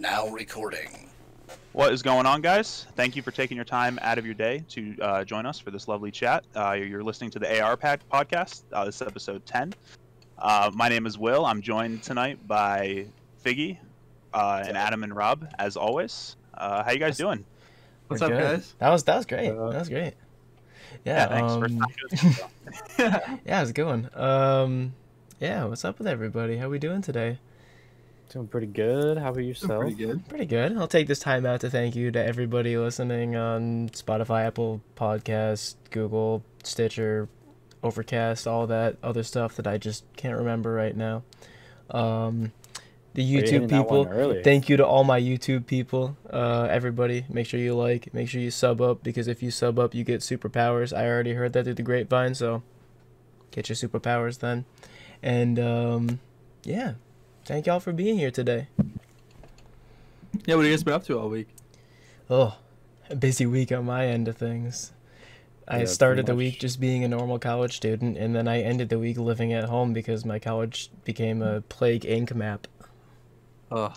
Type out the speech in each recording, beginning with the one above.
Now recording. What is going on, guys? Thank you for taking your time out of your day to join us for this lovely chat. You're listening to the AR podcast. This is episode 10. My name is Will. I'm joined tonight by Figgy and Adam and Rob, as always. How you guys doing? What's up, guys? That was great. That was great. Yeah. Thanks. First time. Yeah, how's it going? Yeah, what's up with everybody? How we doing today? Doing pretty good. How about yourself? Pretty good. Pretty good. I'll take this time out to thank you to everybody listening on Spotify, Apple Podcasts, Google, Stitcher, Overcast, all that other stuff that I just can't remember right now. The YouTube people, thank you to all my YouTube people. Everybody, make sure you like, make sure you sub up, because if you sub up, you get superpowers. I already heard that through the grapevine, so get your superpowers then. And yeah, thank y'all for being here today. Yeah, what have you guys been up to all week? Oh, a busy week on my end of things. I started the week just being a normal college student, and then I ended the week living at home because my college became a Plague Inc. map. Oh.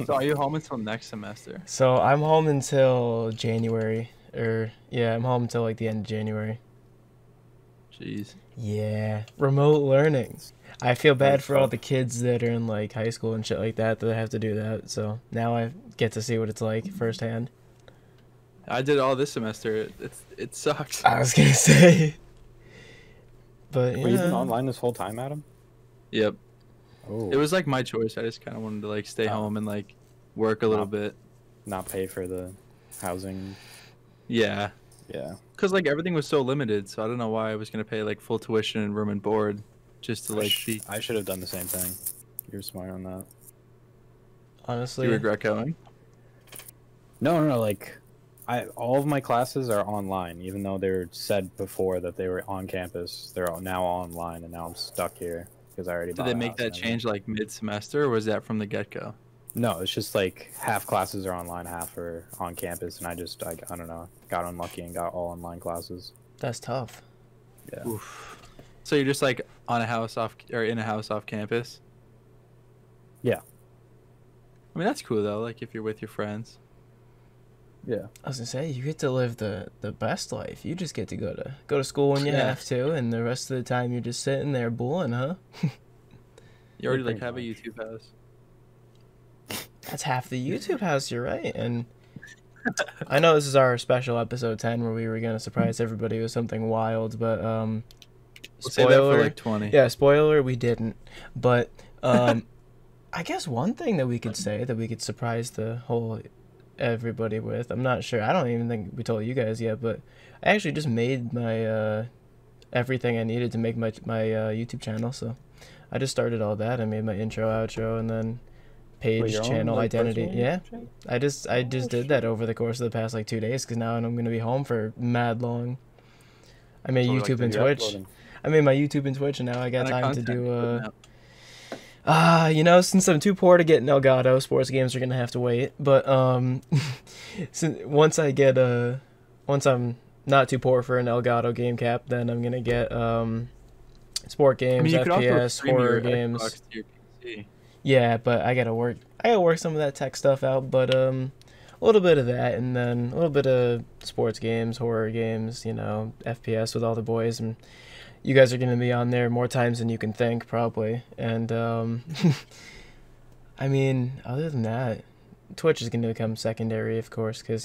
So are you home until next semester? So I'm home until January, I'm home until like the end of January. Jeez. Yeah, remote learning. I feel bad for all the kids that are in like high school and shit like that have to do that. So now I get to see what it's like firsthand. I did all this semester. It sucks. I was gonna say, but yeah. Were you been online this whole time, Adam? Yep. Oh. It was like my choice. I just kind of wanted to like stay home and like work a little bit. Not pay for the housing. Yeah. Yeah. Cause like everything was so limited, so I don't know why I was gonna pay like full tuition and room and board just to like be. I should have done the same thing. You're smart on that. Honestly, Do you regret going? No. Like, all of my classes are online, even though they were said before that they were on campus. They're all now online, and now I'm stuck here because I already. Did they make that change like mid-semester, or was that from the get-go? No, it's just like half classes are online, half are on campus, and I don't know, got unlucky and got all online classes. that's tough. Yeah. Oof. So you're just like in a house off campus? Yeah. I mean, that's cool though, like if you're with your friends. Yeah. I was gonna say, you get to live the best life. You just get to go to school when you have to, and the rest of the time you're just sitting there bulling, huh? You already like pretty have a much. YouTube house. That's half the YouTube house, you're right. And I know this is our special episode 10 where we were gonna surprise everybody with something wild, but We'll save that for like 20. Yeah, spoiler, we didn't. But I guess one thing that we could say that we could surprise the whole everybody with, I'm not sure, I don't even think we told you guys yet, but I actually just made my everything I needed to make my YouTube channel. So I just started all that. I made my intro, outro, and then page, your own, channel, like, identity. personal Yeah, channel? I just did that over the course of the past like 2 days, because now I'm gonna be home for mad long. I made So, like, YouTube and You're Twitch. uploading. I made my YouTube and Twitch, and now I got Kinda time to content do you're putting out. since I'm too poor to get an Elgato, sports games are gonna have to wait. But once I'm not too poor for an Elgato game cap, then I'm gonna get sport I mean, games, you could also FPS, stream horror your games. Xbox to your PC. Yeah, but I gotta work some of that tech stuff out. But a little bit of that, and then a little bit of sports games, horror games, FPS with all the boys, and you guys are gonna be on there more times than you can think, probably. And I mean, other than that, Twitch is gonna become secondary, of course, because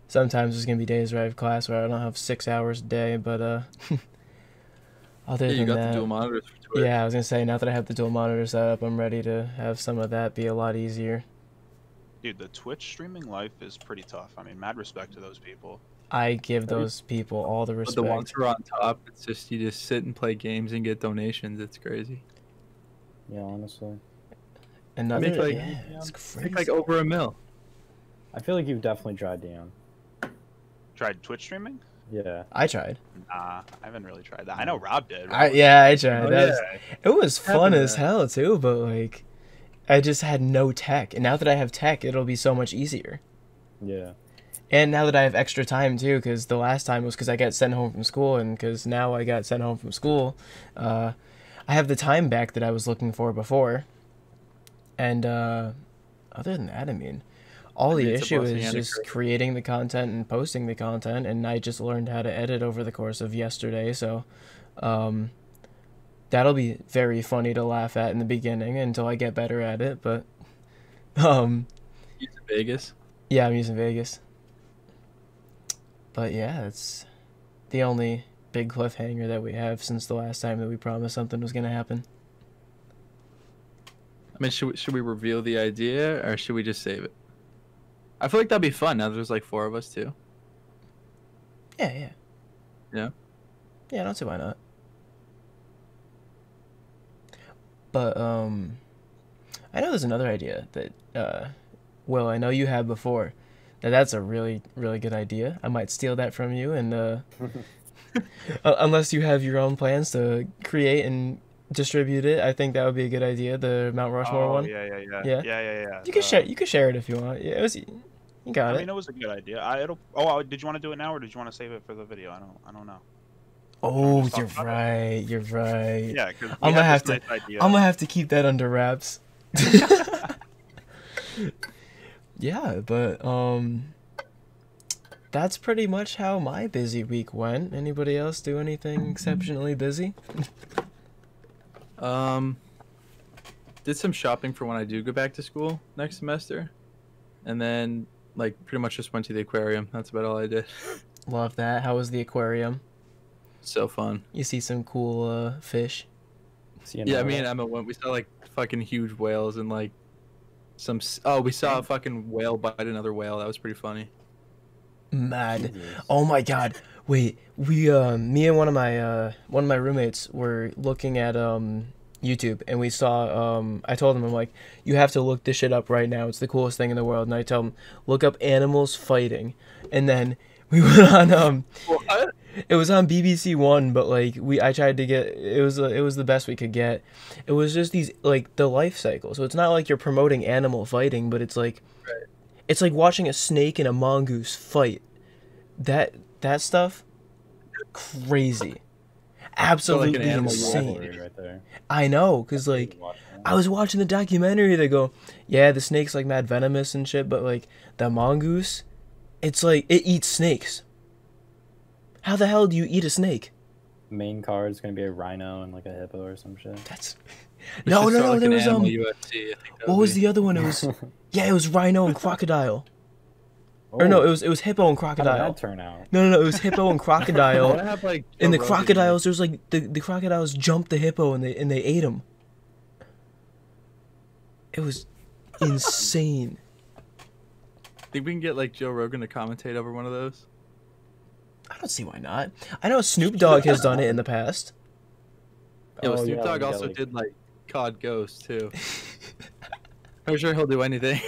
sometimes there's gonna be days where I have class where I don't have 6 hours a day, but other Yeah, you than got that, the dual monitors for Twitch. yeah, I was gonna say, now that I have the dual monitor set up, I'm ready to have some of that be a lot easier. Dude, the Twitch streaming life is pretty tough. I mean, mad respect to those people. I give those people all the But respect. the ones who are on top, it's just you just sit and play games and get donations. It's crazy. Yeah, honestly. Another, Make, like, yeah, it's crazy. Make like over $1 million. I feel like you've definitely tried, Dion. Tried Twitch streaming? Yeah. I tried. Nah, I haven't really tried that. I know Rob did. I tried. Oh, It was fun Happened as to- hell too, but like, I just had no tech, and now that I have tech, it'll be so much easier. Yeah. And now that I have extra time too, because the last time was because I got sent home from school, and because now I got sent home from school, I have the time back that I was looking for before. And other than that, I mean, all the It's a issue blessing is and a just curse. creating the content and posting the content, and I just learned how to edit over the course of yesterday, so that'll be very funny to laugh at in the beginning until I get better at it, but Using Vegas. yeah, I'm using Vegas. But yeah, it's the only big cliffhanger that we have since the last time that we promised something was gonna happen. I mean, should we reveal the idea or should we just save it? I feel like that'd be fun now that there's like 4 of us too. Yeah. Yeah? Yeah, I don't see why not. But I know there's another idea that Will, I know you had before. That's a really, really good idea. I might steal that from you, and unless you have your own plans to create and distribute it, I think that would be a good idea. The Mount Rushmore one. Yeah. You can share. You can share it if you want. Yeah, it was. You got I it. mean, it was a good idea. Did you want to do it now, or did you want to save it for the video? I don't know. Oh, just you're talk about right. You're right. Yeah, because I'm gonna have to. Nice idea. I'm gonna have to keep that under wraps. Yeah, but that's pretty much how my busy week went. Anybody else do anything exceptionally busy? Did some shopping for when I do go back to school next semester, and then like pretty much just went to the aquarium. That's about all I did. Love that. How was the aquarium? So fun. You see some cool fish. Yeah, me and Emma went. We saw like fucking huge whales and like we saw a fucking whale bite another whale. That was pretty funny. Mad. Oh my god. Wait, we me and one of my roommates were looking at YouTube, and we saw I told him, I'm like, you have to look this shit up right now. It's the coolest thing in the world. And I tell him, look up animals fighting. And then we went on What? it was on BBC One, but like I tried to get it was the best we could get. It was just these like the life cycle. So it's not like you're promoting animal fighting, but it's like it's like watching a snake and a mongoose fight. That stuff, crazy, absolutely an animal insane. right there. I know, cause like I was watching the documentary. They go, yeah, the snake's like mad venomous and shit, but like the mongoose, it's like it eats snakes. How the hell do you eat a snake? Main card's gonna be a rhino and like a hippo or some shit. That's We no. should start, like, There an was animal UFC. I think that what would was be- the other one? It was yeah, it was rhino and crocodile. Or no, it was hippo and How did crocodile. that turn out? No, it was hippo and I crocodile. wanna have, like, And the Joe Rogan crocodiles, there's like the crocodiles jumped the hippo and they ate him. It was insane. Think we can get like Joe Rogan to commentate over one of those? I don't see why not. I know Snoop Dogg has done it in the past. Yeah, Oh, Snoop yeah, Dogg we got, also like- did like COD Ghost too. I'm sure he'll do anything.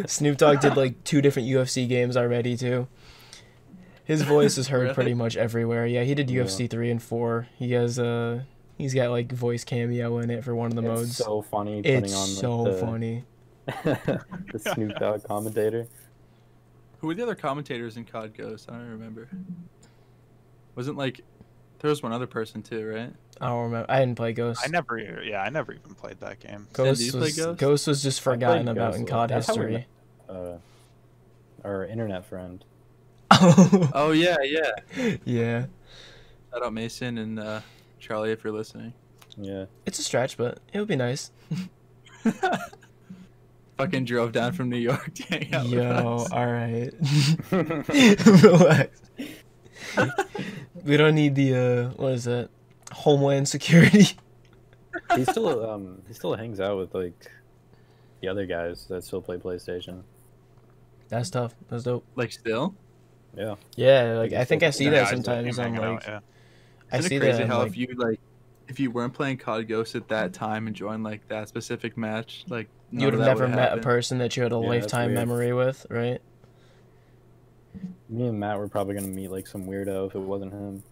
Snoop Dogg did like 2 different UFC games already too. His voice is heard Really? pretty much everywhere. Yeah, he did UFC 3 and 4. He has he's got like voice cameo in it for one of the It's modes. so funny putting It's on so like, funny. the Snoop Dogg commentator. Who were the other commentators in COD Ghost? I don't remember. Wasn't like there was one other person too, right? I don't remember. I didn't play Ghost. I never even played that game. Sam, do you play Ghost? Ghost was just I played forgotten about Ghost in a lot. COD That's how we history. Our internet friend. Oh yeah, yeah. Yeah. Shout out Mason and Charlie if you're listening. Yeah. It's a stretch, but it would be nice. Fucking drove down from New York to hang out with Yo, us. alright. Relax. We don't need the what is that? Homeland Security. he still hangs out with like the other guys that still play PlayStation. That's tough. That's dope. Like still? Yeah. Yeah, like Like, I think I see Yeah, that I just sometimes. keep I'm hanging out, like, yeah. I Isn't see it crazy that. I'm how like, if you weren't playing COD Ghost at that time and joined like that specific match, like you would have never met a person that you had a Yeah, that's lifetime weird. memory with, right? Me and Matt were probably gonna meet like some weirdo if it wasn't him.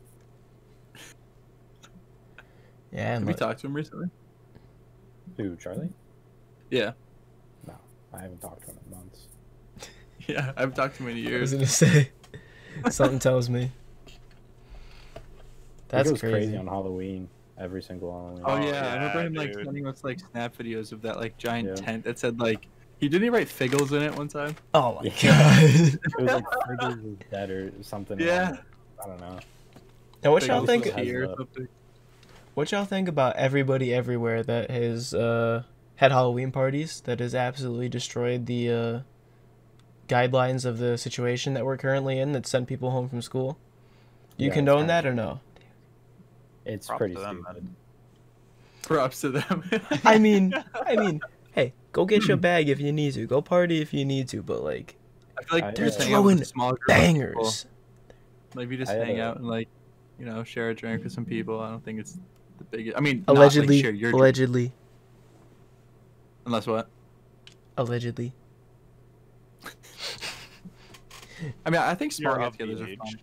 Yeah, Have and you like, talked to him recently? Who, Charlie? Yeah. No, I haven't talked to him in months. Yeah, I've talked to him in I was years. gonna say something tells me. He That's goes crazy. on Halloween. every single Halloween. Oh Oh, yeah, I remember yeah, him like dude. sending us like snap videos of that like giant Yeah. tent that said like didn't he write Figgles in it one time? Oh my Yeah. god. It was like Figures is dead or something. Yeah. I don't know. Now what y'all Figgles think? was Has here or that. something. What y'all think about everybody everywhere that has had Halloween parties that has absolutely destroyed the guidelines of the situation that we're currently in that sent people home from school? You Yeah, it's condone kinda that or stupid. no? It's Props pretty to them, stupid. Props to them. I mean, hey, go get your bag if you need to. Go party if you need to, but like I feel like They're just hang out with throwing a small group of people. bangers. Like we just I had hang a- out and like, you know, share a drink with some people. I don't think it's the biggest. I mean, Allegedly, not, like, share your drink, allegedly, unless what? allegedly. I mean, I think small You're of the get-togethers are age. fun.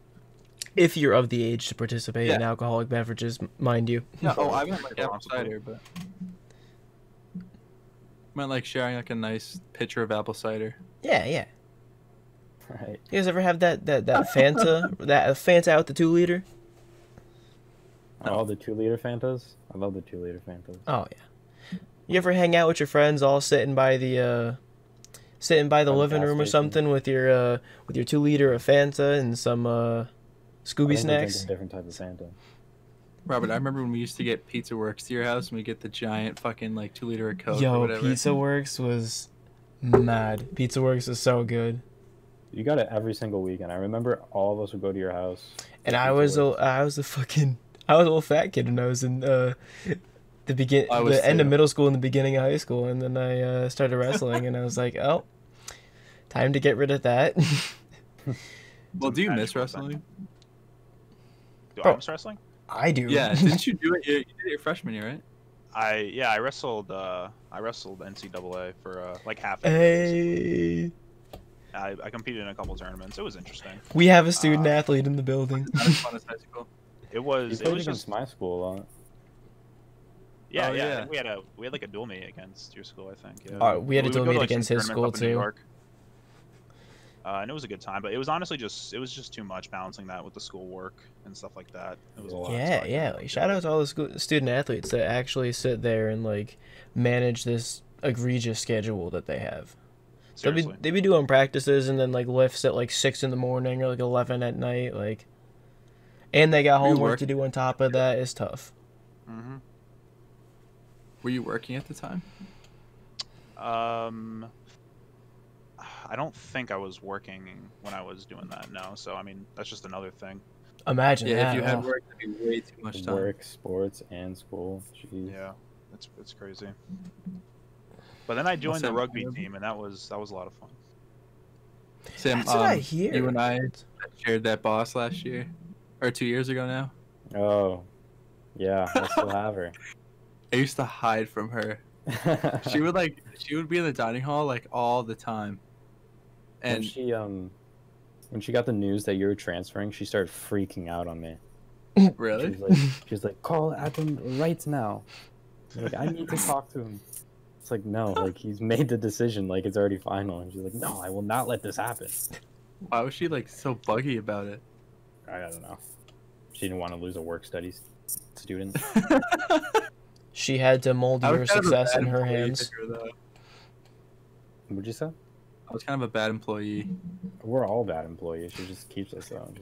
If you're of the age to participate in Yeah. alcoholic beverages, mind you. Yeah. Oh, I meant like apple Responsibly. cider, but I meant like sharing like a nice pitcher of apple cider. Yeah, yeah. Right. You guys ever have that Fanta, that Fanta out the 2 liter? Oh, the 2-liter Fantas. I love the 2-liter Fantas. Oh yeah. You ever hang out with your friends, all sitting by the By the living gas room or station. something with your 2 liter of Fanta and some I Scooby think we're snacks? drinking different type of Fanta. Robert, I remember when we used to get Pizza Works to your house and we get the giant fucking like 2 liter of Coke or Yo, whatever. Pizza Works was mad. Pizza Works is so good. You got it every single weekend. I remember all of us would go to your house. And get I Pizza was Works. I was a little fat kid when I was in the I was end of too. middle school and the beginning of high school, and then I started wrestling, and I was like, oh, time to get rid of that. Well, do you miss Magical wrestling? thing. Do Bro. I miss wrestling? I do. Yeah, didn't you do it? You did it your freshman year, right? I wrestled NCAA for like half a year. Hey, I competed in a couple tournaments. It was interesting. we have a student athlete in the building. Not as fun as high school. It You was played just against my school a lot. yeah, Oh, yeah. I yeah. think we had like a dual meet against your school, I think. Yeah. We had a would dual go to, meet like, some against his tournaments school, up in New too. York. And it was a good time, but it was honestly just too much balancing that with the school work and stuff like that. It was a lot. so I Yeah, couldn't yeah. really Like, do shout it. out to all the student athletes that actually sit there and like manage this egregious schedule that they have. Seriously. They be doing practices and then like lifts at like 6 in the morning or like 11 at night, like, and they got Were you homework to working? do on top of that. It's tough. Mm-hmm. Were you working at the time? I don't think I was working when I was doing that. No, so I mean that's just another thing. Imagine Yeah, that. if you had oh. work, that'd be way too much time. Work, sports, and school. Jeez. Yeah, it's crazy. But then I joined the Sam, rugby you- team, and that was a lot of fun. Sam, That's what I hear. you and I shared that boss last year, or 2 years ago now. Oh, yeah. I still have her. I used to hide from her. She would be in the dining hall like all the time. when And when she got the news that you were transferring, she started freaking out on me. really, She's like, call Adam right now. I'm like, I need to talk to him. It's like, no, like he's made the decision, like it's already final. And she's like, no, I will not let this happen. why was she like so buggy about it? I don't know. She didn't want to lose a work studies student. She had to mold I was your kind of a success bad in her employee hands. to her, though. What'd you say? I was kind of a bad employee. We're all bad employees. She just keeps us though.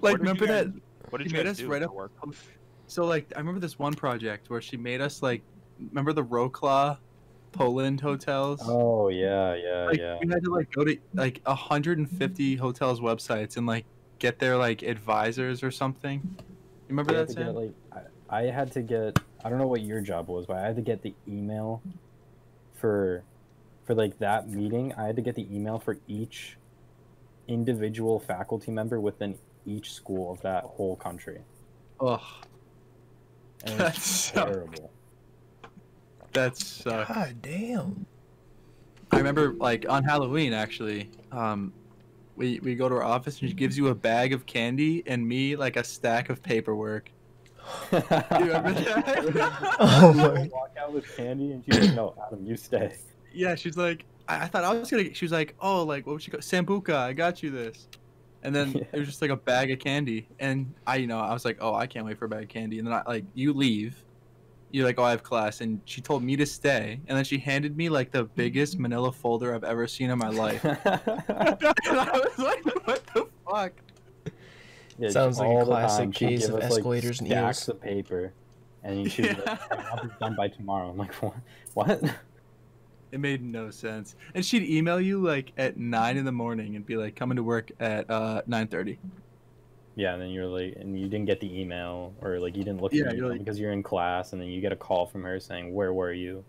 Like, did remember you that? guys- What did She you made guys us do write for up work? So like, I remember this one project where she made us like, remember the Wrocław, Poland hotels? Oh yeah, yeah, Like, yeah. we had to like go to like 150 hotels websites and like get their like advisors or something. You remember I had that, to get, Sam? like, I had to get. I don't know what your job was, but I had to get the email for like that meeting. I had to get the email for each individual faculty member within each school of that whole country. Ugh, And it That was sucked. terrible. that sucked. God damn. I remember like on Halloween actually, we go to her office and she gives you a bag of candy and me like a stack of paperwork. You remember that? Oh You my. walk out with candy, and she's like, "No, Adam, you stay." Yeah, she's like, I thought I was gonna. She was like, oh, like what would she go? Sambuca, I got you this. And then Yeah. it was just like a bag of candy, and I was like, oh, I can't wait for a bag of candy. And then you leave, you're like, oh, I have class, and she told me to stay, and then she handed me like the biggest Manila folder I've ever seen in my life. And I was like, what the fuck? Yeah, Sounds like a all the classic time, she'd case give of us, like, escalators and stacks eels. of paper, and she'd be like, I'll be done by tomorrow. I'm like, what? It made no sense. And she'd email you like at 9 in the morning and be like, coming to work at 9:30. Yeah, and then you're like, and you didn't get the email, or like you didn't look at Yeah, the you're email like- because you're in class, and then you get a call from her saying, "Where were you?"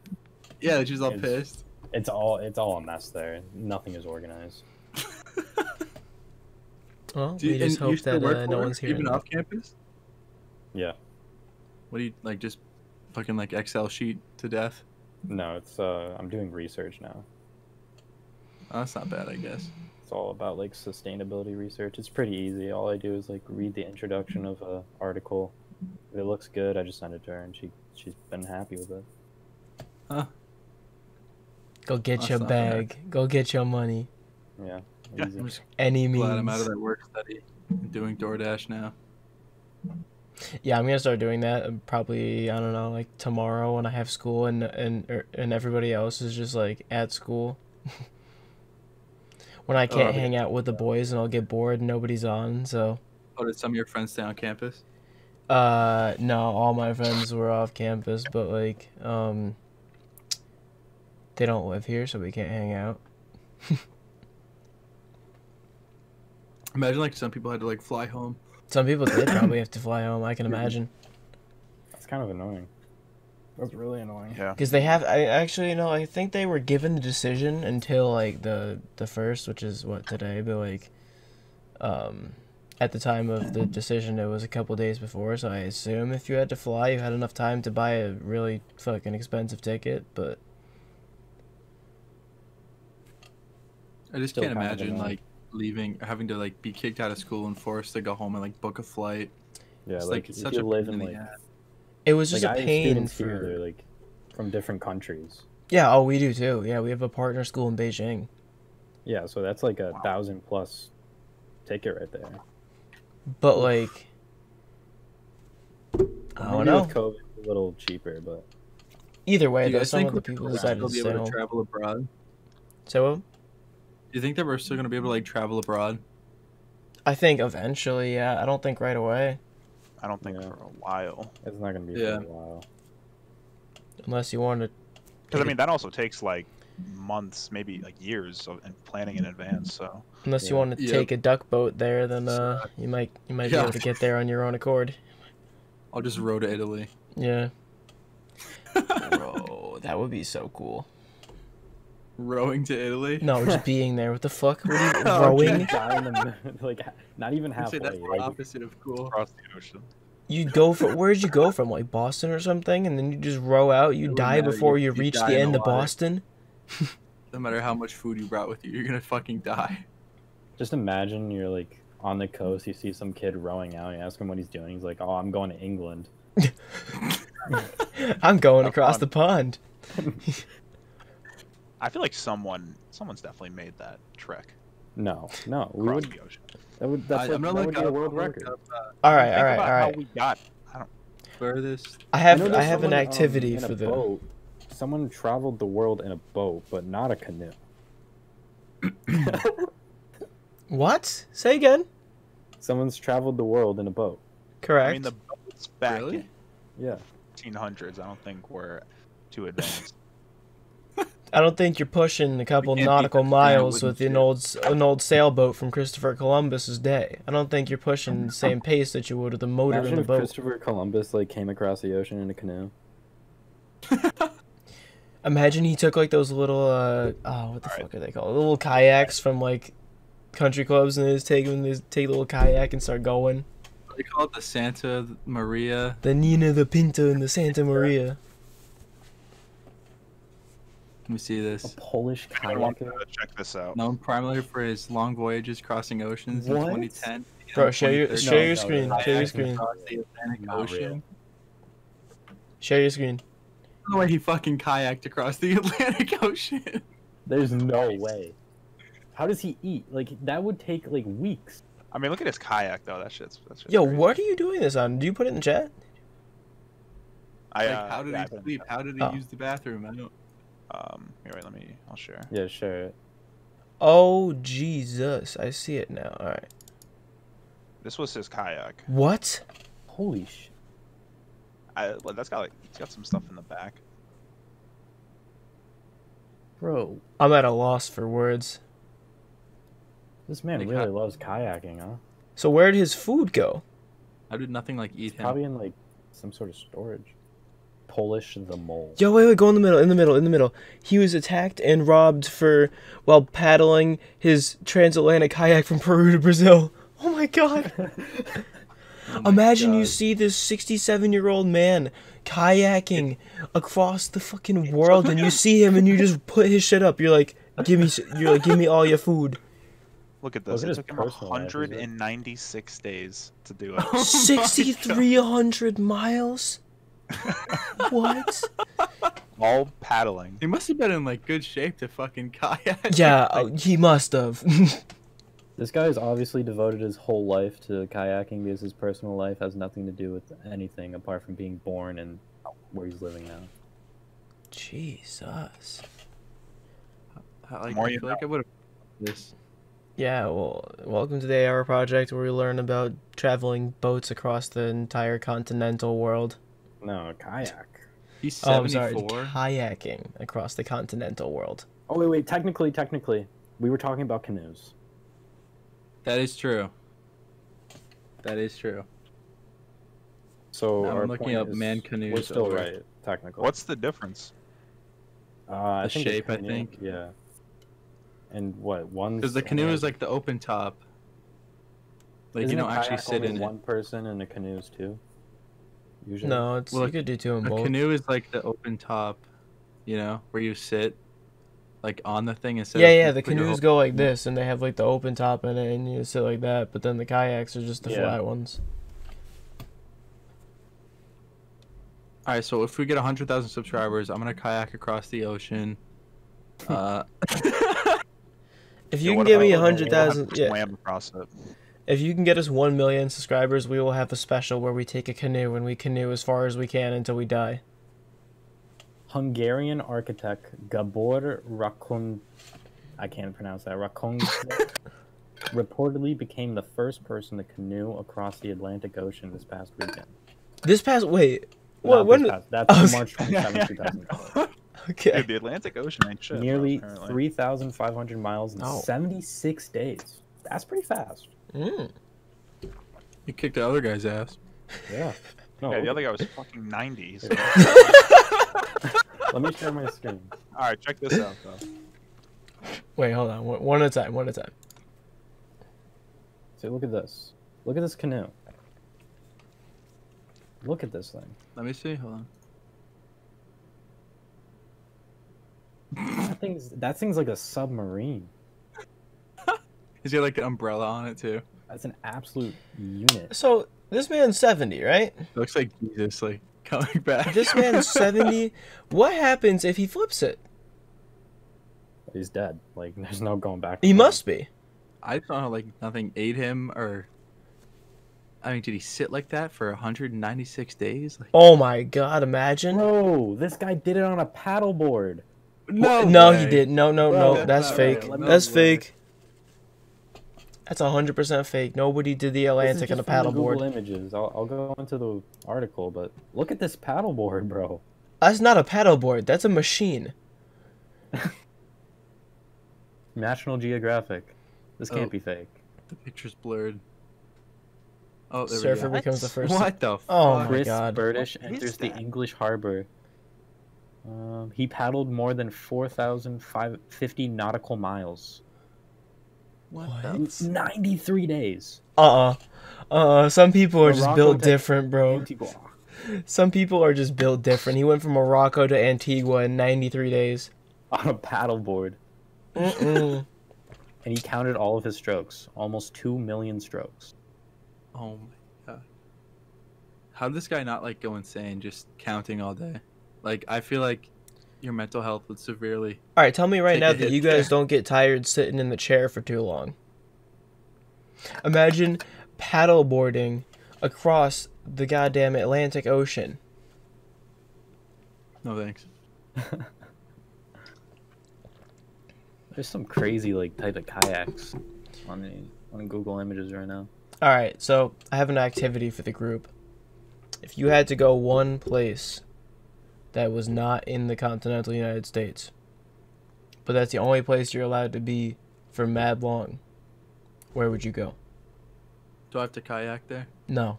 Yeah, she's all It's- pissed. It's all a mess there. Nothing is organized. Well, Do you- we just and you hope still that work for no her, one's hearing. even that. off campus. Yeah. What do you like? Just fucking like Excel sheet to death. No, it's I'm doing research now. Oh, that's not bad, I guess. It's all about like sustainability research. It's pretty easy. All I do is like read the introduction of a article. If it looks good, I just send it to her, and she's been happy with it. Go get That's your not bad. bag. Go get your money. Yeah. Yeah. Easy. I'm just Any means. glad I'm out of that work study and doing DoorDash now. Yeah, I'm gonna start doing that probably, I don't know, like tomorrow when I have school and everybody else is just like at school. When I can't yeah. hang out with the boys and I'll get bored and nobody's on, so Oh, did some of your friends stay on campus? no, all my friends were off campus, but like they don't live here, so we can't hang out. Imagine like some people had to like fly home. Some people did probably have to fly home, I can imagine. That's kind of annoying. That's really annoying. Yeah. Because they have, I actually, no, I think they were given the decision until like the first, which is what, today, but like, at the time of the decision, it was a couple days before, so I assume if you had to fly, you had enough time to buy a really fucking expensive ticket, but I just Still can't kind of imagine annoying. like leaving, having to like be kicked out of school and forced to go home and like book a flight. Yeah, It's like like if such you a live pain in in the like ass. it was just I a have pain students here, for... they're like from different countries. Yeah, oh, we do too. Yeah, we have a partner school in Beijing. Yeah, so that's like a 1,000+ ticket right there. But like, I don't Maybe know. with COVID, it's a little cheaper, but Either way, Do you though, guys some think of the we're people gonna decided still to be stay able to home. travel abroad? So, Do you think that we're still gonna be able to like travel abroad? I think eventually, yeah. I don't think right away, I don't think Yeah. for a while. it's not gonna be Yeah. for a while. unless you want to. Because I mean, that also takes like months, maybe like years of and planning in advance. So Unless you Yeah. want to Yep. take a duck boat there, then you might be Yeah. able to get there on your own accord. I'll just row to Italy. Yeah. Bro, that would be so cool. Rowing to Italy? No, just being there. What the fuck? What are you Oh, rowing? Die in the middle, like not even I'd say halfway. that's the Like, opposite of cool. across the ocean. You'd go from where'd you go from? Like Boston or something, and then you just row out. You It wouldn't die matter, before you- you you reach die the in end the of water. Boston. No matter how much food you brought with you, you're gonna fucking die. just imagine you're like on the coast, you see some kid rowing out, you ask him what he's doing, he's like, "Oh, I'm going to England." I'm going Have across fun. the pond. I feel like someone's definitely made that trek No, we across would. the ocean. That's I'm that gonna would look be a up world I'll look record. up, All right, Think all right, about all how right. we got. furthest. I have You know, I there's have an someone, activity in a for the. boat. Someone traveled the world in a boat, but not a canoe. What? Say again. Someone's traveled the world in a boat. Correct. I mean, the boats back Really? in Yeah. 1800s. I don't think we're too advanced. I don't think you're pushing a couple can't beat nautical that miles wooden with an old sailboat from Christopher Columbus's day. I don't think you're pushing the same pace that you would with a motor Imagine in a if boat. Christopher Columbus like came across the ocean in a canoe. Imagine he took like those little what the fuck are they called? Little kayaks from like country clubs, and they just take a little kayak and start going. They call it the Santa Maria. The Nina, the Pinta, and the Santa Maria. Let me see A this. Polish I want kayaker. to check this out. Known primarily for his long voyages crossing oceans in What? 2010. Bro, and share your 2013. screen. no, Share your that's screen. Across the Atlantic Not Ocean. real. Share your screen. The way he fucking kayaked across the Atlantic Ocean. There's no way. How does he eat? Like that would take like weeks. I mean, look at his kayak though. That shit's Yo, crazy. what are you doing this on? Do you put it in chat? I, Like, how did yeah, I he put it in sleep? chat. How did he Oh. use the bathroom? I don't. Here, wait, I'll share. Yeah, sure. Oh, Jesus. I see it now. All right. This was his kayak. What? Holy shit. Well, that's got it's got some stuff in the back. Bro, I'm at a loss for words. this man Like, really how- loves kayaking, huh? So where did his food go? How did nothing like eat him? Probably in like some sort of storage. Polish the mole. Yo, wait, go in the middle, in the middle, in the middle. He was attacked and robbed while paddling his transatlantic kayak from Peru to Brazil. Oh my god. Oh my Imagine you God. see this 67-year-old man kayaking across the fucking world and you see him and you just put his shit up. You're like, give me all your food. Look at this. Look at It his took him personal life, is it? 196 days to do it. 6,300 miles? What? All paddling. He must have been in like good shape to fucking kayak. Yeah, he must have. This guy has obviously devoted his whole life to kayaking because his personal life has nothing to do with anything apart from being born and where he's living now. Jesus. Like, More I you feel like I would have this. Yeah, well, welcome to the AR Project, where we learn about traveling boats across the entire continental world. No, kayak. He's Oh, I'm 74. sorry, kayaking across the continental world. Oh wait, technically, we were talking about canoes. That is true. That is true. So Now our I'm looking point up is man canoes We're still over- right, technically. What's the difference? I the think it's shape, I canoe, think. Yeah. And what one? Because the canoe is like the open top. Like you don't actually sit in it. One person in the canoes too. Usually. No, it's Well, you could do two in A both. canoe is like the open top, you know, where you sit, like on the thing instead. Yeah, of yeah, the put your canoes whole- go like this, and they have like the open top in it, and you sit like that. But then the kayaks are just the Yeah. flat ones. All right, so if we get 100,000 subscribers, I'm gonna kayak across the ocean. If Yeah, you can what give about me we'll have 100,000, yeah, swam across it. if you can get us 1 million subscribers, we will have a special where we take a canoe and we canoe as far as we can until we die. Hungarian architect Gabor Rakun, I can't pronounce that. Rakun reportedly became the first person to canoe across the Atlantic Ocean this past weekend. Wait, Not when? this past, I that's was- March 27, 2020. Okay. Dude, the Atlantic Ocean ain't shit. bro, Nearly apparently. 3,500 miles in Oh. 76 days. That's pretty fast. Mm. You kicked the other guy's ass. Yeah. No, Yeah, the other guy was fucking 90. So. let me share my screen. All right, check this out though. Wait, hold on. One at a time. One at a time. See, look at this. Look at this canoe. Look at this thing. Let me see. Hold on. That thing's like a submarine. He's got like an umbrella on it too. That's an absolute unit. So this man's 70, right? It looks like Jesus, like coming back. This man's 70. What happens if he flips it? He's dead. Like, there's no going back. He must be. I don't know, like nothing ate him, or I mean, did he sit like that for 196 days? Like, Oh my god, imagine. Bro, this guy did it on a paddleboard. No, way. he didn't. No, Bro, that's not fake. real. No That's way. fake. That's 100% fake. Nobody did the This is Atlantic on a just from the Google paddleboard. Images. I'll go into the article, but look at this paddleboard, bro. That's not a paddleboard. That's a machine. National Geographic. This can't Oh. be fake. The picture's blurred. Oh, there Surfer we go. becomes the first. What the? Oh fuck? my Chris God. Burdish What is enters the that? English Harbor. He paddled more than 4,050 nautical miles. What the? What? 93 days. Some people are just Morocco built to different, bro. Antigua. Some people are just built different. He went from Morocco to Antigua in 93 days. On a paddleboard. Mm-mm. And he counted all of his strokes. Almost 2 million strokes. Oh my god. How did this guy not like go insane just counting all day? Like, I feel like your mental health would severely. All right, tell me right Take now a that hit you guys there. don't get tired sitting in the chair for too long. Imagine paddleboarding across the goddamn Atlantic Ocean. No thanks. There's some crazy like type of kayaks on Google Images right now. All right, so I have an activity for the group. If you had to go one place that was not in the continental United States, but that's the only place you're allowed to be for mad long, where would you go? Do I have to kayak there? No.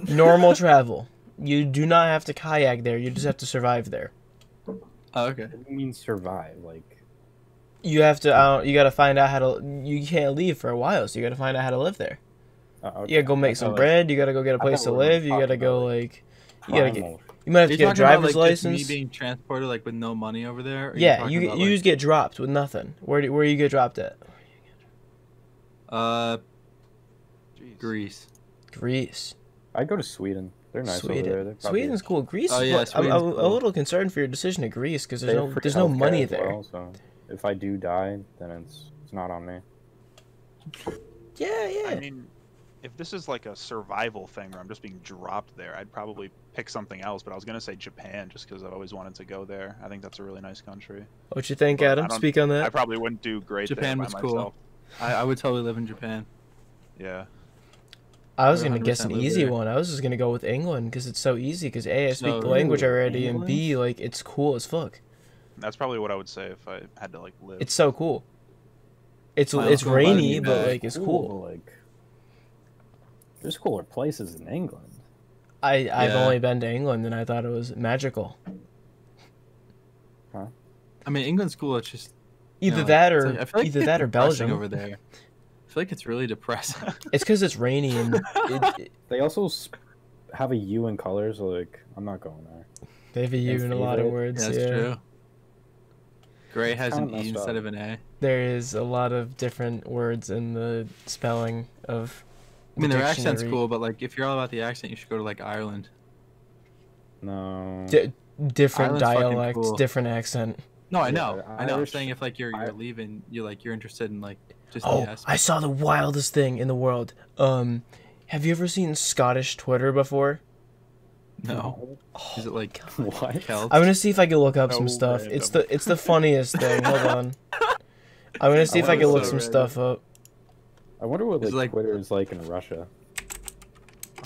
Normal travel. You do not have to kayak there. You just have to survive there. Oh, okay. What do you mean survive? Like, You have to. You got to find out how to. You can't leave for a while, so you got to find out how to live there. okay. You gotta go make some bread. You gotta go get a place to thought we were live. You gotta talking go about, like. You gotta get. primal. You might have Are to you get a talking about, driver's like, just license. me being transported like with no money over there? Or are Yeah, talking you about, you like, just get dropped with nothing. Where you get dropped at? uh Jeez. Greece. Greece. I'd go to Sweden. They're nice over there. Sweden. They're probably- Sweden's cool. Greece. Oh, is yeah, what- I'm Sweden's a cool. little concerned for your decision to Greece because they have free there's no healthcare money as there. well, so if I do die, then it's not on me. Yeah, yeah. I mean, if this is like a survival thing where I'm just being dropped there, I'd probably pick something else. But I was gonna say Japan just because I've always wanted to go there. I think that's a really nice country. What you think, Well, I Adam? don't- Speak on I that. probably wouldn't do great Japan there was by cool. myself. I would totally live in Japan. Yeah. I was I'd gonna guess an 100% live easy there. one. I was just gonna go with England because it's so easy. Because A, I speak So- the language Ooh, already, and B, England? like it's cool as fuck. That's probably what I would say if I had to like live. It's so cool. It's My it's uncle invited rainy, me but back. like it's cool. but, like, there's cooler places in England. I've Yeah. only been to England and I thought it was magical. I mean, England's cool. It's just Either know, that it's or like- I feel like either it's that or depressing Belgium. over there. I feel like it's really depressing. It's because it's rainy and They also have a U in colors. So, like, I'm not going there. they have a U It's in a lot of favorite. words. That's Yeah, true. Gray has kinda an E messed instead up. of an A. there is a lot of different words in the spelling of. I mean, the their accent's dictionary. cool, but like, if you're all about the accent, you should go to like Ireland. No. Different Ireland's fucking dialect, cool. different accent. No, I Yeah, know. I know. I'm Irish- saying if like you're I- leaving, you're interested in like just Oh, the aspect. I saw the wildest thing in the world. Have you ever seen Scottish Twitter before? No. Is it like What? Celts? I'm gonna see if I can look up some So stuff. random. It's the funniest thing. Hold on. I'm gonna see if I wanna can know look so some random. stuff up. I wonder what Is it like, like- Twitter is like in Russia.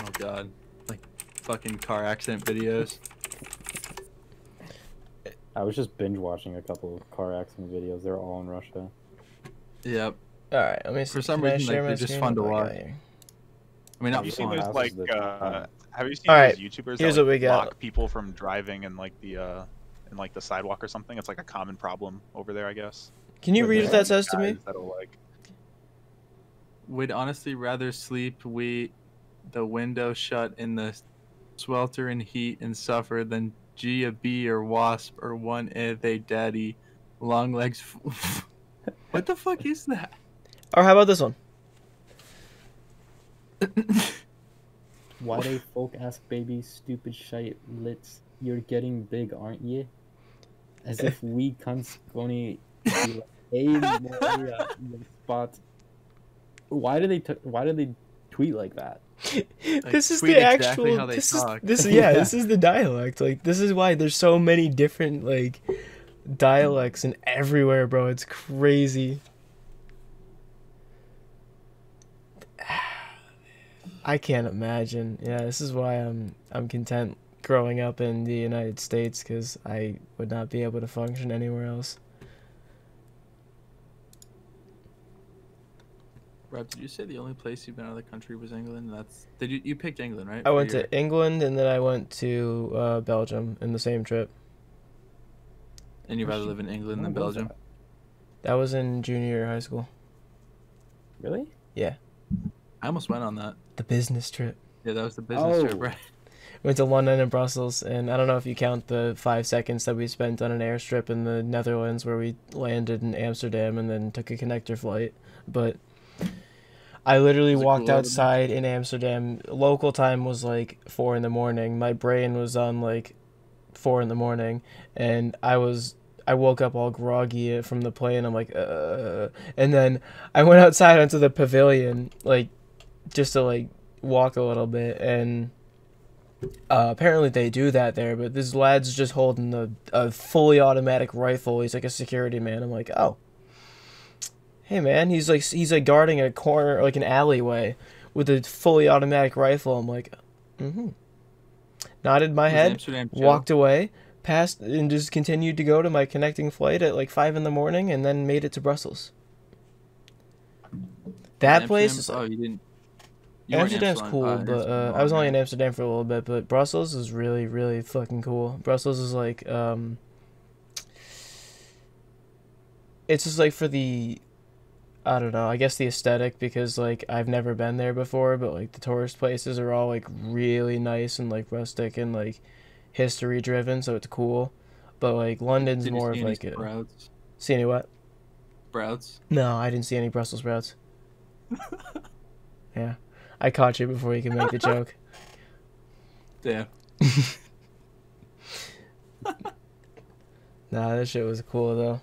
Oh god, like fucking car accident videos. I was just binge watching a couple of car accident videos. They're all in Russia. Yep. All right, let me see. For some Can I reason, share like, my they're just screen? fun to What do I got watch. here? I mean, not Have you seen fun. those Houses like that- have you seen All right, those YouTubers here's that what we like, got. block people from driving in like the sidewalk or something? It's like a common problem over there, I guess. Can you What read the what that heck? says to me? Guys that'll, like, Would honestly rather sleep the window shut in the sweltering heat and suffer than G a bee or wasp or one they daddy long legs. What the fuck is that? Or how about this one? Why they folk ask baby stupid shite lits? You're getting big, aren't you? As if we cunts gonna be like, hey, Maria, in the spot. Why do they tweet like that? This is tweet the exactly actual. how they This talk. is yeah. This is the dialect. Like this is why there's so many different like dialects and everywhere, bro. It's crazy. I can't imagine. Yeah, this is why I'm content growing up in the United States because I would not be able to function anywhere else. Rob, did you say the only place you've been out of the country was England? Did you picked England, right? I for went your- to England and then I went to Belgium in the same trip. And you'd rather live in England than When was Belgium? that? That was in junior year of high school. Really? I almost went on that. The business trip. Yeah, that was the business trip, Oh. right? Went to London and Brussels, and I don't know if you count the 5 seconds that we spent on an airstrip in the Netherlands where we landed in Amsterdam and then took a connector flight. But I literally Was it walked cool over there? outside in Amsterdam. Local time was like 4 in the morning. My brain was on like 4 in the morning, and I was I woke up all groggy from the plane. I'm like, and then I went outside onto the pavilion, like, just to like walk a little bit, and apparently they do that there. But this lad's just holding a fully automatic rifle. He's like a security man. I'm like, oh, hey man, he's like guarding a corner, like an alleyway, with a fully automatic rifle. I'm like, nodded my head, walked away, passed, and just continued to go to my connecting flight at like 5 in the morning, and then made it to Brussels. That place is. Oh, you didn't. Amsterdam's cool, but I was only in Amsterdam for a little bit. But Brussels is really, really fucking cool. Brussels is like, it's just like for the, I don't know, I guess the aesthetic, because like I've never been there before, but like the tourist places are all like really nice and like rustic and like history driven, so it's cool. But like London's more of like a. See any what? Sprouts? No, I didn't see any Brussels sprouts. Yeah. I caught you before you could make the joke. Damn. Nah, that shit was cool though.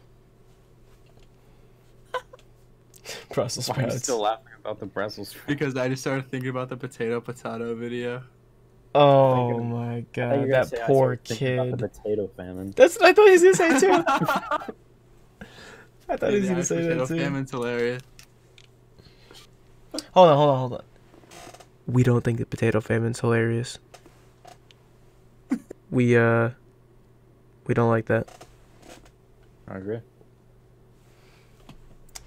Brussels Why are you sprouts. still laughing about the Brussels sprouts? Because I just started thinking about the potato video. Oh my I thought god, you were gonna that say I poor started thinking about kid. the potato famine. That's what I thought he was gonna say too. I thought he was The gonna say that potato too. famine's hilarious. Hold on. We don't think the potato famine's hilarious. We don't like that. I agree.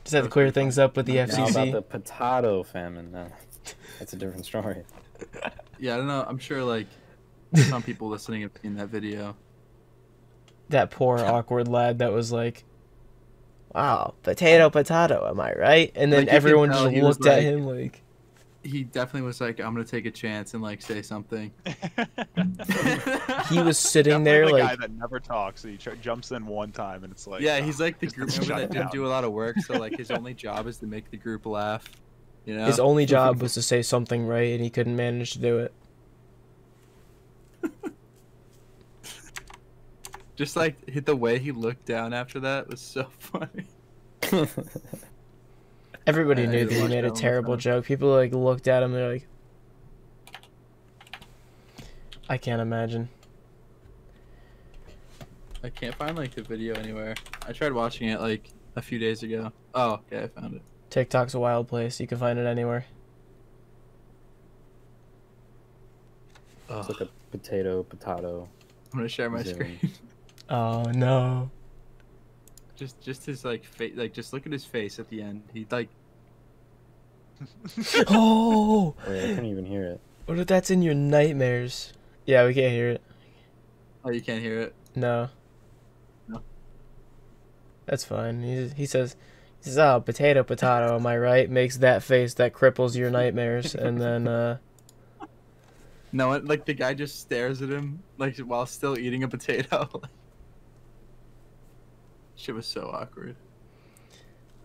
Just had to clear things up with the Now about FCC. the potato famine. No, that's a different story. Yeah, I don't know. I'm sure like some people listening have seen that video. That poor awkward lad that was like, wow, potato, am I right? And then Like, you could everyone tell just he was looked at like- him like, He definitely was like, I'm gonna take a chance and like say something. he was sitting Definitely there the guy like, that never talks. He jumps in one time, and it's like, Yeah, he's like the group just member shut that didn't down. do a lot of work, so like his only job is to make the group laugh. You know? his only job was to say something right, and he couldn't manage to do it. Just like the way he looked down after that was so funny. Everybody I knew need that to he watch made a that one more terrible time. joke. People like looked at him, they're like, I can't imagine. I can't find like the video anywhere. I tried watching it like a few days ago. Oh, okay, I found it. TikTok's a wild place. You can find it anywhere. It's like a potato. I'm gonna share my Zoom. screen. Oh no. just his like face. Like just look at his face at the end. He like Oh, Wait, I couldn't even hear it. what if that's in your nightmares? Yeah, we can't hear it. oh you can't hear it. No. No. That's fine. He says, oh, potato, am I right? Makes that face that cripples your nightmares, and then No, like the guy just stares at him like while still eating a potato. Shit was so awkward.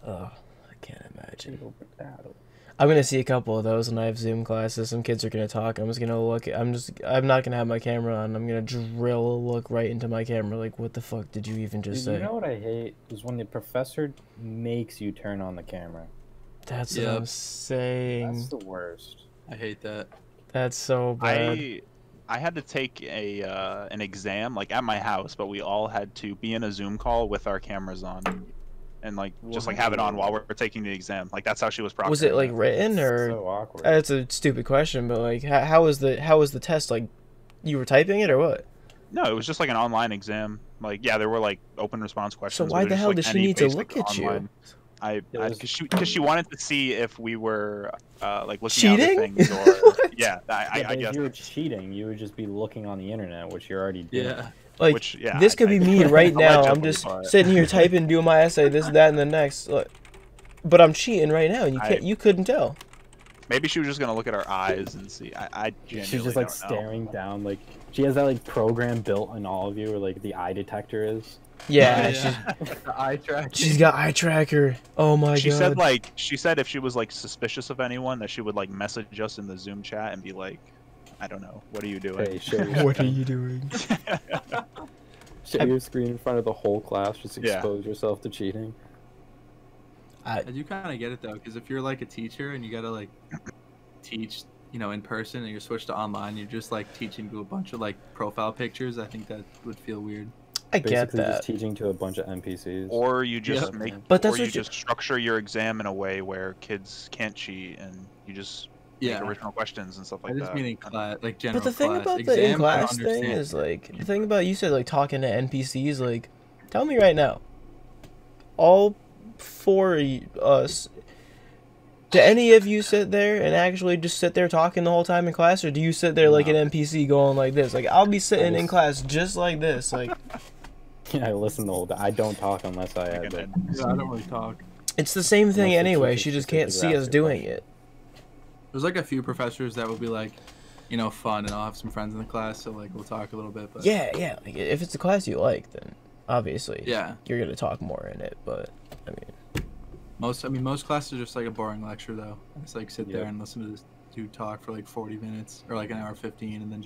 oh, I can't imagine. Potato. I'm gonna see a couple of those when I have Zoom classes. Some kids are gonna talk. I'm not gonna have my camera on. I'm gonna drill a look right into my camera. Like, what the fuck did you even just Dude, say? you know what I hate is when the professor makes you turn on the camera. That's what Yep. I'm saying. That's the worst. I hate that. That's so bad. I had to take an exam like at my house, but we all had to be in a Zoom call with our cameras on, and like just like have it on while we're taking the exam. Like that's how she was proctoring. Was it like written or? So awkward. That's a stupid question, but like, how was the test? Like, you were typing it or what? No, it was just like an online exam. Like yeah, there were like open response questions. So why but the just, hell like, does she any need to basic look at you? online- It was- because she wanted to see if we were like looking at Cheating? other things or yeah, Yeah, I but guess. if you were cheating, you would just be looking on the internet, which you're already doing. Yeah. Like, Which, yeah, this could be me right now. I'm allegedly, just but- sitting here typing, doing my essay, this, that, and the next. Like, but I'm cheating right now, and you couldn't tell. Maybe she was just gonna look at our eyes and see. I genuinely She's just like don't know. staring down, like she has that like program built in all of you, where like the eye detector is. Yeah, The eye track. she's got eye tracker. Oh my She god. said if she was like suspicious of anyone that she would like message us in the Zoom chat and be like, I don't know, what are you doing? Hey, show your What are screen. you doing? Share your screen in front of the whole class. Just Yeah. expose yourself to cheating. I do kind of get it though, because if you're like a teacher and you gotta like teach, in person, and you're switched to online, you're just like teaching to a bunch of like profile pictures. I think that would feel weird. I get Basically, that. just teaching to a bunch of NPCs. Or you just Yeah. make, But that's or you what you- just structure your exam in a way where kids can't cheat, and you just make original questions and stuff like I just that. mean in class, like general But the thing class. about the Exam, I in-class thing understand. is, like, the thing about, you said, like, talking to NPCs, like, tell me right now, all four of us, do any of you sit there and actually just sit there talking the whole time in class, or do you sit there like an NPC going like this? Like, I'll be sitting in class just like this, like, Yeah, I listen the whole time. I don't talk unless I have it. Yeah, I don't really talk. it's the same thing Unless the anyway, teacher she just can't see specifically us asks a doing question. it. There's like a few professors that would be like, fun, and I'll have some friends in the class, so like we'll talk a little bit. But Yeah, like, if it's a class you like, then obviously yeah, you're gonna talk more in it, but, I mean, most classes are just like a boring lecture though. I just like sit there Yeah. and listen to this dude talk for like 40 minutes or like an hour 15, and then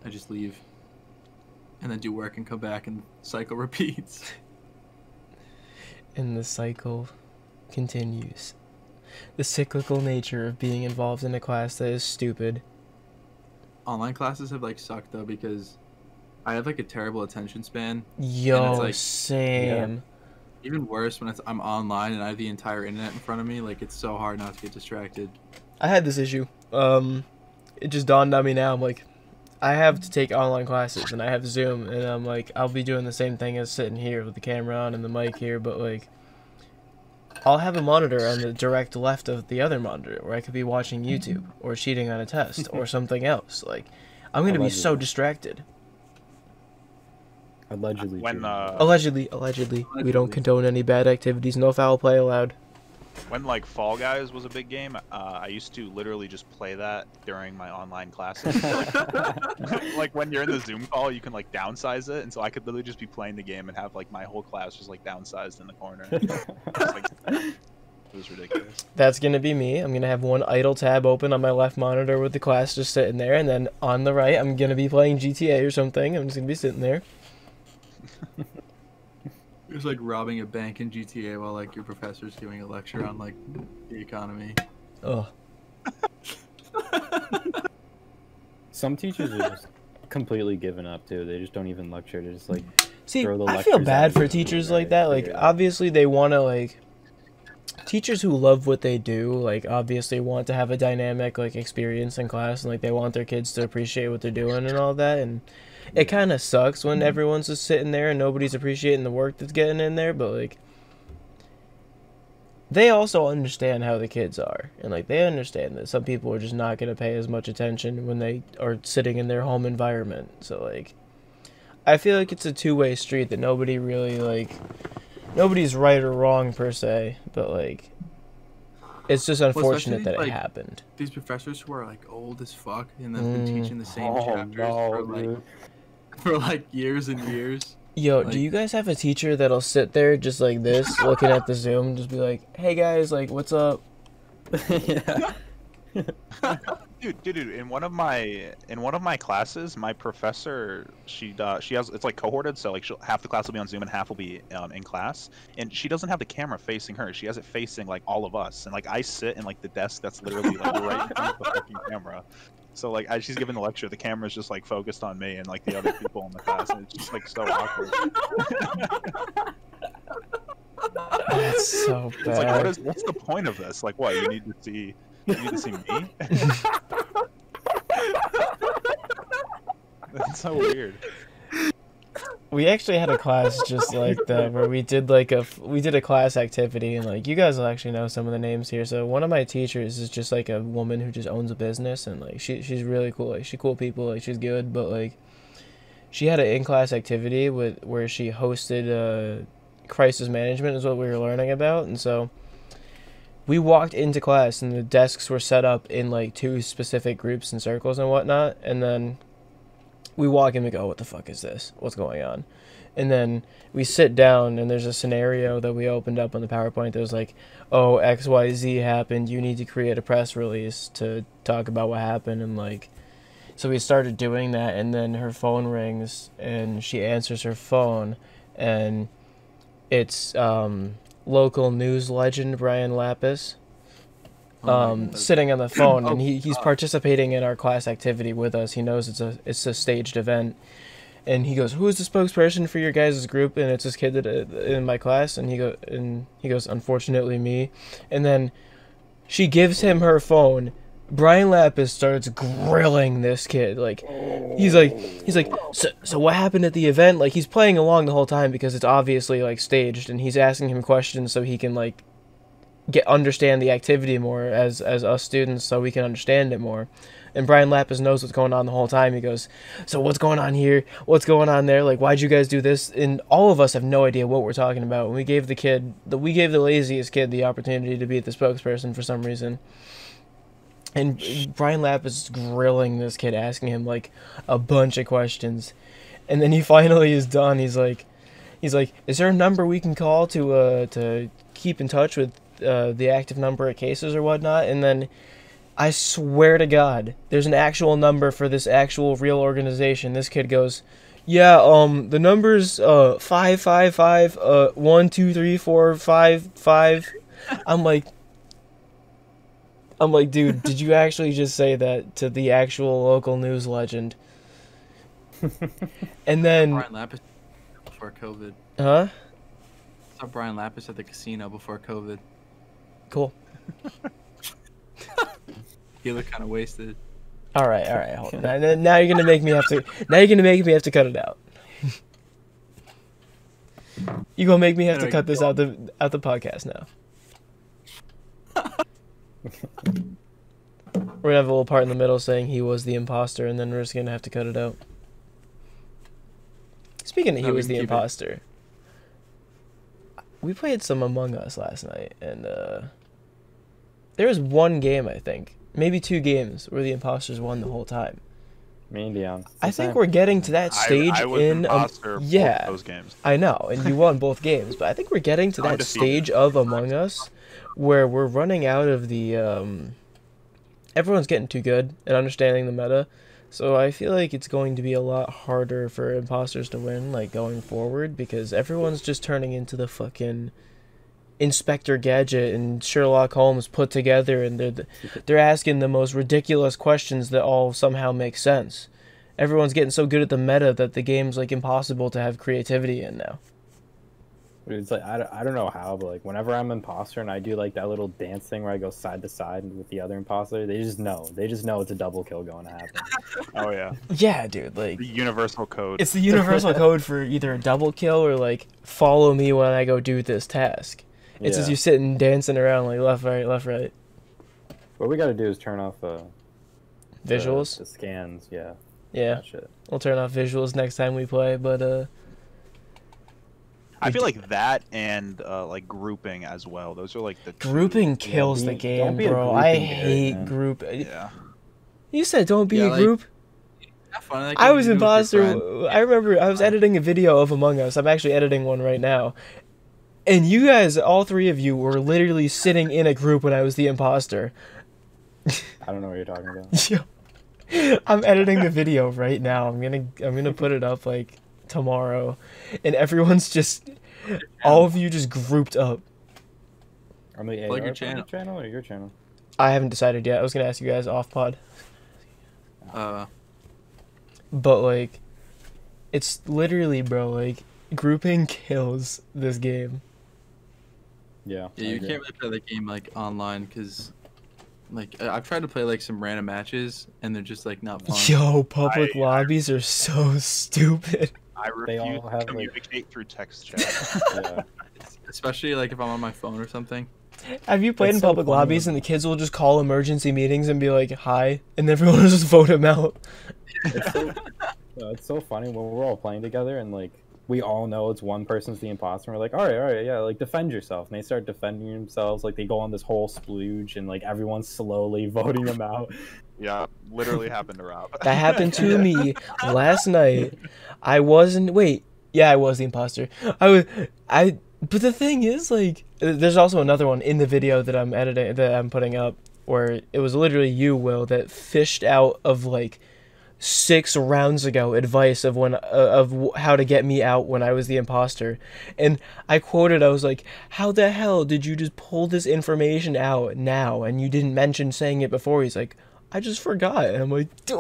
I just leave, and then do work and come back and cycle repeats. and the cycle continues. The cyclical nature of being involved in a class that is stupid. Online classes have like sucked though, because I have like a terrible attention span. Yo, like- same. Even worse when I'm online and I have the entire internet in front of me. Like, it's so hard not to get distracted. I had this issue. It just dawned on me now. I'm like, I have to take online classes and I have Zoom, and I'm like, I'll be doing the same thing as sitting here with the camera on and the mic here, but like, I'll have a monitor on the direct left of the other monitor where I could be watching YouTube or cheating on a test or something else. Like, I'm gonna be so Allegedly. distracted. Allegedly. When too. Allegedly, we don't condone any bad activities. No foul play allowed. when like Fall Guys was a big game, I used to literally just play that during my online classes. Like when you're in the Zoom call, you can like downsize it, and so I could literally just be playing the game and have like my whole class just like downsized in the corner. It's like, it was ridiculous. That's gonna be me. I'm gonna have one idle tab open on my left monitor with the class just sitting there, and then on the right, I'm gonna be playing GTA or something. I'm just gonna be sitting there. It's like robbing a bank in GTA while like your professor's giving a lecture on like the economy. Ugh. Some teachers are just completely given up too. They just don't even lecture. They just like See, throw the I feel lectures bad at for you. teachers Right, like that. Like, figure it out. obviously, they want to, like, teachers who love what they do, like, obviously want to have a dynamic, like, experience in class, and, like, they want their kids to appreciate what they're doing and all that, and it kind of sucks when everyone's just sitting there and nobody's appreciating the work that's getting in there, but, like, they also understand how the kids are, and, like, they understand that some people are just not going to pay as much attention when they are sitting in their home environment, so, like, I feel like it's a two-way street that nobody really, like, nobody's right or wrong per se, but, like, it's just unfortunate that it like, happened. These professors who are like old as fuck and have been Mm. teaching the same Oh chapters no, for dude. like years and years. Yo, like- do you guys have a teacher that'll sit there just like this, looking at the Zoom, just be like, hey guys, like, what's up? Yeah. Dude, in one of my classes, my professor, she has, it's like cohorted, so like half the class will be on Zoom and half will be in class, and she doesn't have the camera facing her. She has it facing like all of us, and like I sit in like the desk that's literally like right in front of the fucking camera. So like as she's giving the lecture, the camera's just like focused on me and like the other people in the class, and it's just like so awkward. That's so It's like bad. what's the point of this? Like what, you need to see me? That's so weird. We actually had a class just like that where we did like a class activity, and like you guys will actually know some of the names here. So one of my teachers is just like a woman who just owns a business, and like she's really cool. Like she's cool people, like she's good, but like she had an in-class activity where she hosted crisis management is what we were learning about, and so we walked into class and the desks were set up in like two specific groups and circles and whatnot, and then we walk in and we go, what the fuck is this? What's going on? And then we sit down and there's a scenario that we opened up on the PowerPoint that was like, oh, XYZ happened. You need to create a press release to talk about what happened. And like, So we started doing that, and then her phone rings, and she answers her phone, and it's local news legend Brian Lapis sitting on the phone, and he's participating in our class activity with us. He knows it's a staged event, and he goes, "Who is the spokesperson for your guys' group?" And it's this kid that in my class, and he goes, "Unfortunately, me." And then she gives him her phone. Brian Lapis starts grilling this kid. Like, he's like, so what happened at the event? Like, he's playing along the whole time because it's obviously like staged, and he's asking him questions so he can like understand the activity more as us students, so we can understand it more. And Brian Lapis knows what's going on the whole time. He goes, "So what's going on here? What's going on there? Like, why'd you guys do this?" And all of us have no idea what we're talking about. And we gave the laziest kid the opportunity to be the spokesperson for some reason. And Brian Lapis is grilling this kid, asking him like a bunch of questions, and then he finally is done. He's like, "Is there a number we can call to keep in touch with the active number of cases or whatnot?" And then I swear to God, there's an actual number for this actual real organization. This kid goes, "Yeah, the number's 555 12345 I'm like, dude, did you actually just say that to the actual local news legend? And then Brian Lapis before COVID. Huh? I saw Brian Lapis at the casino before COVID. Cool. He looked kind of wasted. All right. Hold on. Now you're gonna make me have to. Now you're gonna make me have to cut it out. You gonna make me have to cut this out the podcast now. We're gonna have a little part in the middle saying he was the imposter, and then we're just gonna have to cut it out. Speaking of he was the imposter, we played some Among Us last night, and there was one game, I think, maybe 2 games, where the imposters won the whole time. Me and Dion. I think we're getting to that stage I was in imposter yeah, both those games. I know, and you won both games, but I think we're getting to that stage of Among Us where we're running out of the everyone's getting too good at understanding the meta. So I feel like it's going to be a lot harder for imposters to win, like, going forward, because everyone's just turning into the fucking Inspector Gadget and Sherlock Holmes put together, and they're asking the most ridiculous questions that all somehow make sense. Everyone's getting so good at the meta that the game's like impossible to have creativity in now. It's like I don't know how, but like whenever I'm imposter and I do like that little dance thing where I go side to side with the other imposter, they just know it's a double kill going to happen. Oh yeah. Yeah, dude, like The universal code. it's the universal code for either a double kill or like follow me when I go do this task. It's just you sitting dancing around like left, right. What we got to do is turn off Visuals. the scans. Yeah. Yeah, That shit. we'll turn off visuals next time we play, but I feel like that and like grouping as well. Those are like the grouping kills the don't game, be a bro. I grouping nerd, hate man. group. Yeah. You said don't be a like, group. Have fun. Like, I you was do with your imposter. friend. I remember I was editing a video of Among Us. I'm actually editing one right now. And you guys, all 3 of you, were literally sitting in a group when I was the imposter. I don't know what you're talking about. Yo, I'm editing the video right now. I'm gonna put it up like tomorrow, and everyone's just, all of you just grouped up. On the Plug your AR channel or your channel? I haven't decided yet. I was gonna ask you guys off pod, but like, it's literally, bro, like grouping kills this game. Yeah. Yeah, you can't really play the game like online because, like, I've tried to play like some random matches and they're just like not fun. Yo, public lobbies are so stupid. I They refuse all to have, like- communicate through text chat. Yeah. Especially like if I'm on my phone or something. Have you played It's in so public funny lobbies when- and the kids will just call emergency meetings and be like, "Hi," and everyone will just vote him out? It's so funny when we're all playing together and like we all know it's one person's the imposter. And we're like, all right, yeah, like defend yourself. And they start defending themselves. Like they go on this whole splooge and like everyone's slowly voting them out. Yeah, literally happened to Rob. That happened to me last night. I wasn't. Wait, yeah, I was the imposter. But the thing is, like, there's also another one in the video that I'm editing, that I'm putting up, where it was literally you, Will, that fished out of like 6 rounds ago advice of how to get me out when I was the imposter, and I quoted, I was like, how the hell did you just pull this information out now and you didn't mention saying it before? He's like, I just forgot. And I'm like, dude.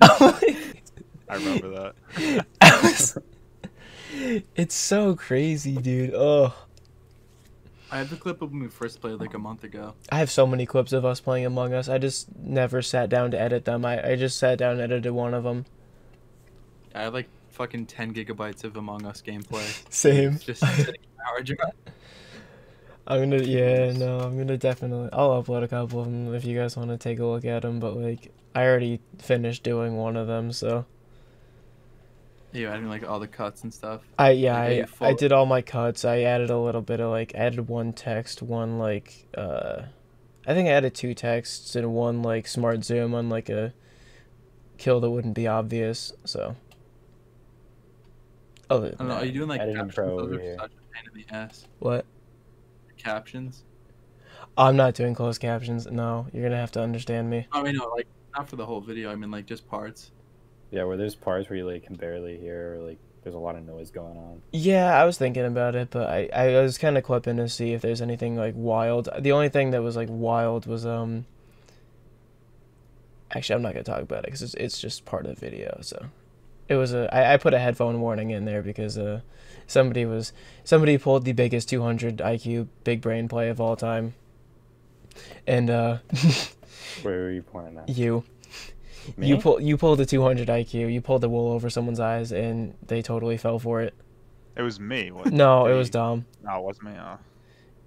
I remember that. It's so crazy, dude. Oh, I have the clip of when we first played like a month ago. I have so many clips of us playing Among Us. I just never sat down to edit them. I just sat down and edited one of them. I have like fucking 10 gigabytes of Among Us gameplay. Same. It's just sitting in my hard drive. I'm gonna definitely, I'll upload a couple of them if you guys want to take a look at them, but like, I already finished doing one of them, so. Yeah, adding like all the cuts and stuff. I full- did all my cuts. I added a little bit of like, I added one text, one like, I think I added 2 texts and one like smart zoom on like a kill that wouldn't be obvious, so. Other I than don't know, are that, you doing like Editing captions? pro Those over are here. such a pain in the ass. what? Captions? I'm not doing closed captions. No, you're gonna have to understand me. I mean, no, like not for the whole video. I mean, like just parts. Yeah, where there's parts where you like can barely hear, or like there's a lot of noise going on. Yeah, I was thinking about it, but I was kind of clipping to see if there's anything like wild. The only thing that was like wild was actually, I'm not gonna talk about it because it's just part of the video. So it was I put a headphone warning in there because somebody pulled the biggest 200 IQ big brain play of all time, and Where were you pointing at? you Me? you pulled the 200 IQ, you pulled the wool over someone's eyes, and they totally fell for it. It was me. What, No, did it was he- Dom. No, it wasn't me. Oh.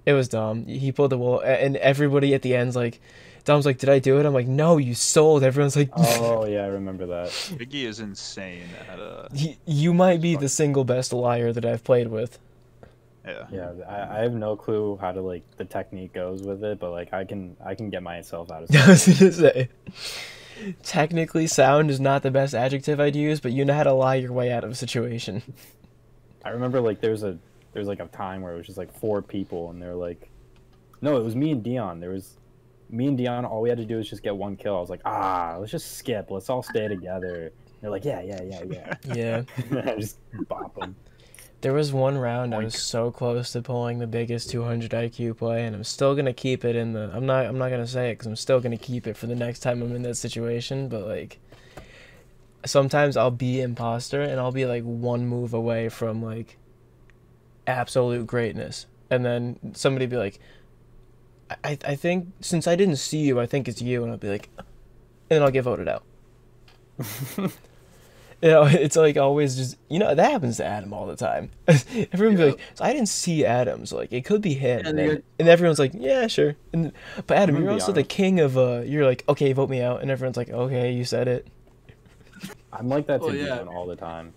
It was Dom. He pulled the wool, and everybody at the end's like, Dom's like, did I do it? I'm like, no, you sold. Everyone's like, Oh yeah, I remember that. Biggie is insane at you might be the single best liar that I've played with. yeah. Yeah, I have no clue how to like the technique goes with it, but like I can get myself out of I was stuff. gonna say, technically sound is not the best adjective I'd use, but you know how to lie your way out of a situation. I remember like there's like a time where it was just like 4 people, and they're like, no, it was me and Dion. There was me and Dion. All we had to do was just get 1 kill. I was like, let's just skip. Let's all stay together. They're like, yeah. Yeah. I just bop them. There was one round I was so close to pulling the biggest 200 IQ play, and I'm still gonna keep it in the. I'm not gonna say it because I'm still gonna keep it for the next time I'm in that situation. But like, sometimes I'll be imposter and I'll be like 1 move away from like absolute greatness, and then somebody be like, I think since I didn't see you, I think it's you, and I'll be like, and then I'll get voted out. You know, it's like always just, you know, that happens to Adam all the time. Everyone be like, so I didn't see Adam, so like it could be him. Yeah, And, they then, got- and everyone's like, yeah, sure. But Adam, I'm you're gonna be also the honest. king of you're like, okay, vote me out, and everyone's like, okay, you said it. I'm like that to Oh, yeah. Dion all the time.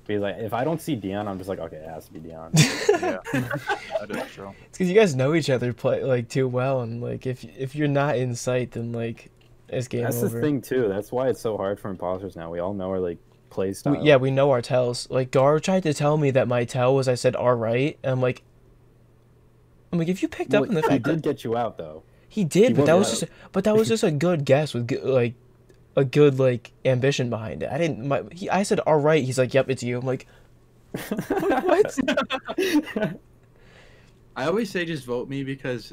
Be like, if I don't see Dion, I'm just like, okay, it has to be Dion. Yeah. That is true. It's because you guys know each other play like too well, and like if you're not in sight, then like it's game That's over. the thing too. That's why it's so hard for imposters now. We all know our like play style. Yeah, we know our tells. Like Gar tried to tell me that my tell was I said all right, and I'm like, if you picked up on the he fact did that get you out though. he did, he but that was was out. just a good guess with like a good like ambition behind it. I didn't. I said all right. He's like, yep, it's you. I'm like, what? I always say just vote me because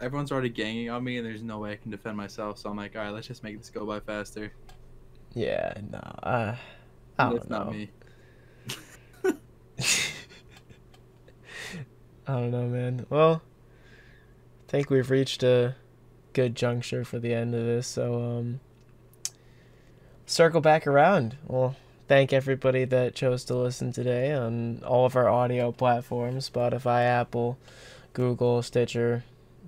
everyone's already ganging on me and there's no way I can defend myself. So I'm like, all right, let's just make this go by faster. Yeah, no. I don't That's know. not me. I don't know, man. Well, I think we've reached a good juncture for the end of this, so circle back around. Well, thank everybody that chose to listen today on all of our audio platforms: Spotify, Apple, Google, Stitcher,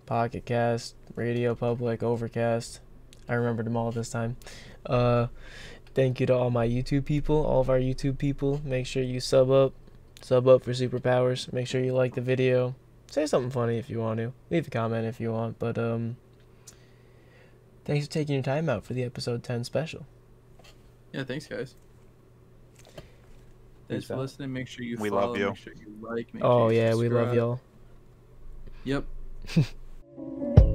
Pocket Cast, Radio Public, Overcast. I remembered them all this time. Thank you to all my YouTube people, all of our YouTube people. Make sure you sub up for superpowers. Make sure you like the video. Say something funny if you want to. Leave a comment if you want. But thanks for taking your time out for the episode 10 special. Yeah, thanks, guys. Thanks for out. listening. Make sure you We follow. love you. Make sure you like. Make Oh sure you yeah, we love subscribe. y'all. Yep.